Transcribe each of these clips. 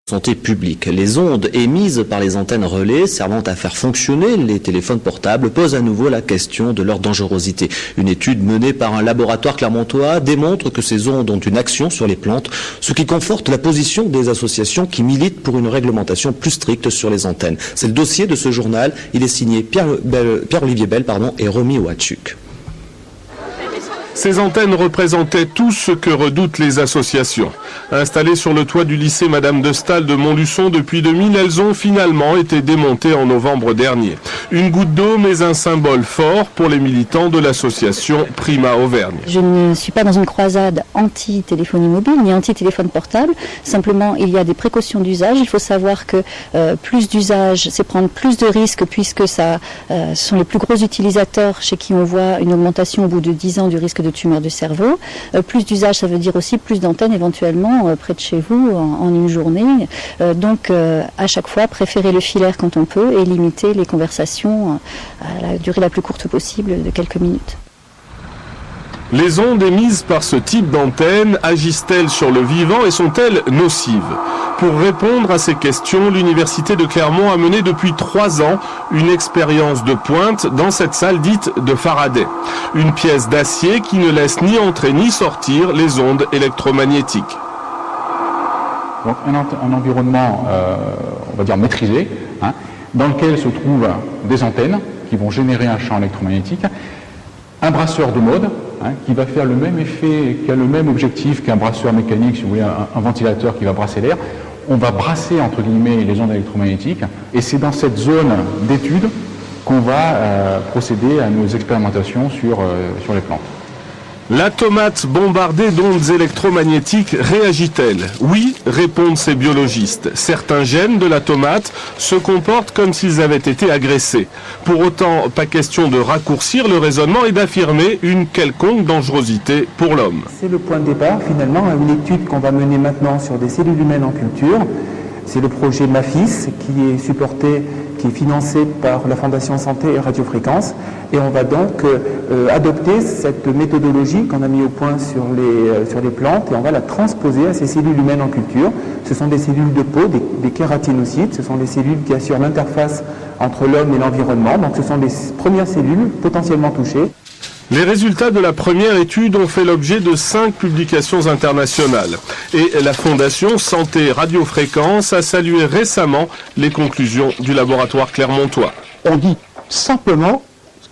Santé publique. Les ondes émises par les antennes relais servant à faire fonctionner les téléphones portables posent à nouveau la question de leur dangerosité. Une étude menée par un laboratoire clermontois démontre que ces ondes ont une action sur les plantes, ce qui conforte la position des associations qui militent pour une réglementation plus stricte sur les antennes. C'est le dossier de ce journal. Il est signé Pierre-Olivier Bell et Romy Ouachuk. Ces antennes représentaient tout ce que redoutent les associations. Installées sur le toit du lycée Madame de Staël de Montluçon depuis 2000, elles ont finalement été démontées en novembre dernier. Une goutte d'eau, mais un symbole fort pour les militants de l'association Prima Auvergne. Je ne suis pas dans une croisade anti-téléphonie mobile ni anti-téléphone portable. Simplement, il y a des précautions d'usage. Il faut savoir que plus d'usage, c'est prendre plus de risques puisque ce sont les plus gros utilisateurs chez qui on voit une augmentation au bout de 10 ans du risque de tumeur du cerveau. Plus d'usage, ça veut dire aussi plus d'antennes éventuellement près de chez vous en une journée. Donc à chaque fois, préférer le filaire quand on peut et limiter les conversations à la durée la plus courte possible de quelques minutes. Les ondes émises par ce type d'antenne agissent-elles sur le vivant et sont-elles nocives? Pour répondre à ces questions, l'Université de Clermont a mené depuis 3 ans une expérience de pointe dans cette salle dite de Faraday. Une pièce d'acier qui ne laisse ni entrer ni sortir les ondes électromagnétiques. Donc un environnement, on va dire maîtrisé, dans lequel se trouvent des antennes qui vont générer un champ électromagnétique, un brasseur de mode qui va faire le même effet, qui a le même objectif qu'un brasseur mécanique, si vous voulez, un ventilateur qui va brasser l'air. On va brasser, entre guillemets, les ondes électromagnétiques, et c'est dans cette zone d'étude qu'on va procéder à nos expérimentations sur les plantes. La tomate bombardée d'ondes électromagnétiques réagit-elle? Oui, répondent ces biologistes. Certains gènes de la tomate se comportent comme s'ils avaient été agressés. Pour autant, pas question de raccourcir le raisonnement et d'affirmer une quelconque dangerosité pour l'homme. C'est le point de départ, finalement, à une étude qu'on va mener maintenant sur des cellules humaines en culture. C'est le projet MAFIS qui est supporté, qui est financé par la Fondation Santé et Radiofréquence. Et on va donc adopter cette méthodologie qu'on a mis au point sur les plantes et on va la transposer à ces cellules humaines en culture. Ce sont des cellules de peau, des kératinocytes. Ce sont des cellules qui assurent l'interface entre l'homme et l'environnement. Donc ce sont des premières cellules potentiellement touchées. Les résultats de la première étude ont fait l'objet de 5 publications internationales. Et la Fondation Santé Radiofréquence a salué récemment les conclusions du laboratoire clermontois. On dit simplement,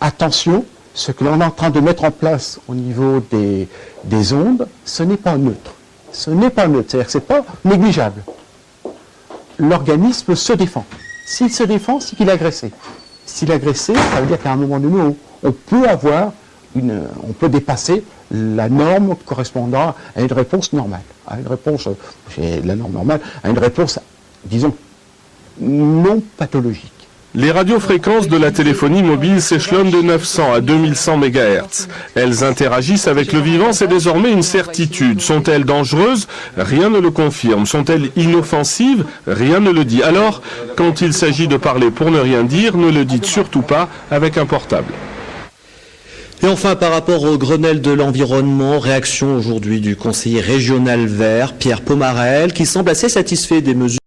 attention, ce que l'on est en train de mettre en place au niveau des ondes, ce n'est pas neutre. Ce n'est pas neutre, c'est-à-dire que ce n'est pas négligeable. L'organisme se défend. S'il se défend, c'est qu'il est agressé. S'il est agressé, ça veut dire qu'à un moment donné, on peut avoir on peut dépasser la norme correspondant à une réponse normale, à une réponse, la norme normale, à une réponse, disons, non pathologique. Les radiofréquences de la téléphonie mobile s'échelonnent de 900 à 2100 MHz. Elles interagissent avec le vivant, c'est désormais une certitude. Sont-elles dangereuses? Rien ne le confirme. Sont-elles inoffensives? Rien ne le dit. Alors, quand il s'agit de parler pour ne rien dire, ne le dites surtout pas avec un portable. Et enfin, par rapport au Grenelle de l'environnement, réaction aujourd'hui du conseiller régional vert, Pierre Pomarel, qui semble assez satisfait des mesures